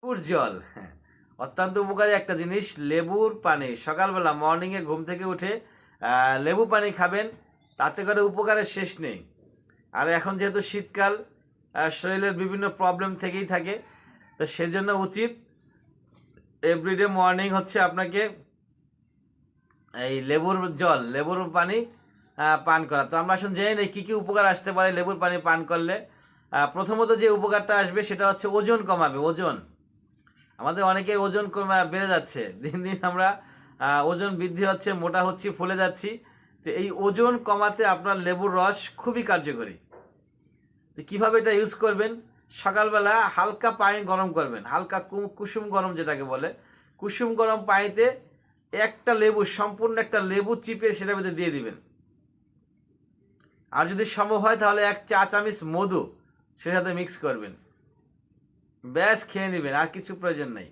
লেবুর জল, হ্যাঁ, অত্যন্ত উপকারী একটা জিনিস। লেবুর পানি সকালবেলা মর্নিংয়ে ঘুম থেকে উঠে লেবু পানি খাবেন, তাতে করে উপকারের শেষ নেই। আর এখন যেহেতু শীতকাল, শরীরের বিভিন্ন প্রবলেম থেকেই থাকে, তো সেজন্য উচিত এভরিডে মর্নিং হচ্ছে আপনাকে এই লেবুর জল, লেবুর পানি পান করা। তো আমরা আসুন জেনে নিই কী কী উপকার আসতে পারে লেবুর পানি পান করলে। প্রথমত যে উপকারটা আসবে সেটা হচ্ছে ওজন কমাবে। ওজন, আমাদের অনেকের ওজন বেড়ে যাচ্ছে, দিন দিন আমরা ওজন বৃদ্ধি হচ্ছে, মোটা হচ্ছি, ফুলে যাচ্ছি। তো এই ওজন কমাতে আপনার লেবুর রস খুবই কার্যকরী। তো কীভাবে এটা ইউজ করবেন? সকালবেলা হালকা পানি গরম করবেন, হালকা কুসুম গরম যেটাকে বলে, কুসুম গরম পানিতে একটা লেবু, সম্পূর্ণ একটা লেবু চিপে সেটার ভিতরে দিয়ে দিবেন। আর যদি সম্ভব হয় তাহলে 1 চা চামচ মধু সেটার সাথে মিক্স করবেন, ব্যাস খেয়ে নেবেন, আর কিছু প্রয়োজন নেই।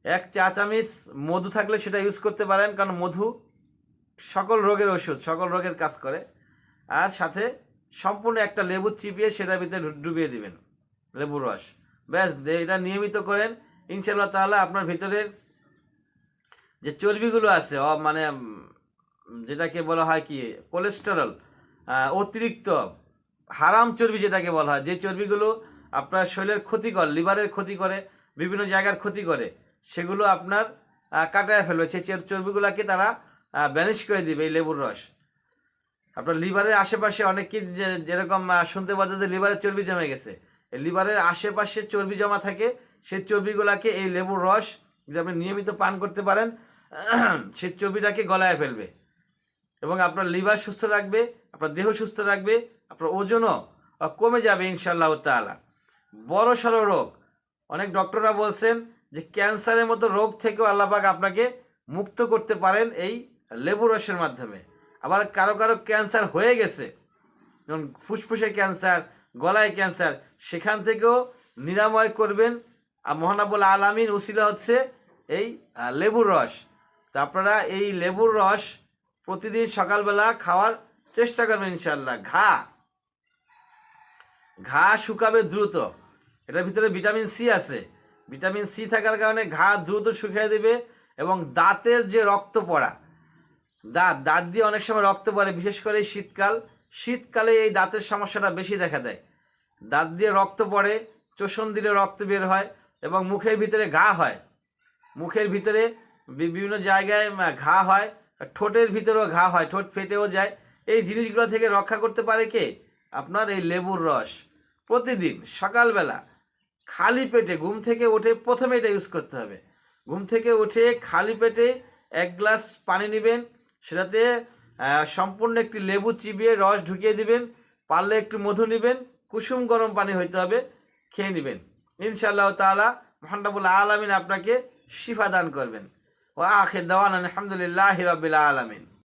1 চা চামচ মধু থাকলে সেটা ইউজ করতে পারেন, কারণ মধু সকল রোগের ওষুধ, সকল রোগের কাজ করে। আর সাথে সম্পূর্ণ একটা লেবু চিপিয়ে সেটার ভিতরে ডুবিয়ে দিবেন লেবুর রস, ব্যাস। এটা নিয়মিত করেন, ইনশাআল্লাহ তাআলা আপনার ভিতরের যে চর্বিগুলো আছে, মানে যেটাকে বলা হয় কি কোলেস্টেরল, অতিরিক্ত হারাম চর্বি যেটাকে বলা হয়, যে চর্বিগুলো আপনার শরীরের ক্ষতিকর, লিভারের ক্ষতি করে, বিভিন্ন জায়গার ক্ষতি করে, সেগুলো আপনার কাটায় ফেলবে। সেই চর্বিগুলোকে তারা ব্যানিশ করে দিবে এই লেবুর রস। আপনার লিভারের আশেপাশে অনেকে যেরকম শুনতে পাচ্ছে যে লিভারের চর্বি জমে গেছে, এই লিভারের আশেপাশে চর্বি জমা থাকে, সেই চর্বিগুলোকে এই লেবুর রস যদি আপনি নিয়মিত পান করতে পারেন, সেই চর্বিটাকে গলায় ফেলবে এবং আপনার লিভার সুস্থ রাখবে, আপনার দেহ সুস্থ রাখবে, আপনার ওজনও কমে যাবে ইনশাআল্লাহ তাআলা। বড় সড়ো রোগ, অনেক ডক্টররা বলছেন যে ক্যান্সারের মতো রোগ থেকেও আল্লাহ পাক আপনাকে মুক্ত করতে পারেন এই লেবু রসের মাধ্যমে। আবার কারো কারো ক্যান্সার হয়ে গেছে, যেমন ফুসফুসে ক্যান্সার, গলায় ক্যান্সার, সেখান থেকেও নিরাময় করবেন আর মহানাবুল আলামিন উসিলা হচ্ছে এই লেবুর রস। তো আপনারা এই লেবুর রস প্রতিদিন সকালবেলা খাওয়ার চেষ্টা করবেন ইনশাআল্লাহ। ঘা শুকাবে দ্রুত, এটার ভিতরে ভিটামিন সি আছে। ভিটামিন সি থাকার কারণে ঘা দ্রুত শুকিয়ে দেবে। এবং দাঁতের যে রক্ত পড়া, দাঁত দিয়ে অনেক সময় রক্ত পড়ে, বিশেষ করে শীতকালে এই দাঁতের সমস্যাটা বেশি দেখা দেয়। দাঁত দিয়ে রক্ত পড়ে, চোষণ দিলে রক্ত বের হয় এবং মুখের ভিতরে ঘা হয়, মুখের ভিতরে বিভিন্ন জায়গায় ঘা হয়, ঠোঁটের ভিতরেও ঘা হয়, ঠোঁট ফেটেও যায়। এই জিনিসগুলো থেকে রক্ষা করতে পারে কে? আপনার এই লেবুর রস। প্রতিদিন সকালবেলা খালি পেটে ঘুম থেকে উঠে প্রথমে এটা ইউজ করতে হবে। ঘুম থেকে উঠে খালি পেটে 1 গ্লাস পানি নেবেন, সেটাতে সম্পূর্ণ একটি লেবু চিবিয়ে রস ঢুকিয়ে দিবেন, পারলে একটু মধু নেবেন, কুসুম গরম পানি হইতে হবে, খেয়ে নেবেন। ইনশাআল্লাহ তাআলা মহান আলামিন আপনাকে শিফা দান করবেন। ওয়া আখির দাওয়ানা আলহামদুলিল্লাহি রাব্বিল আলামিন।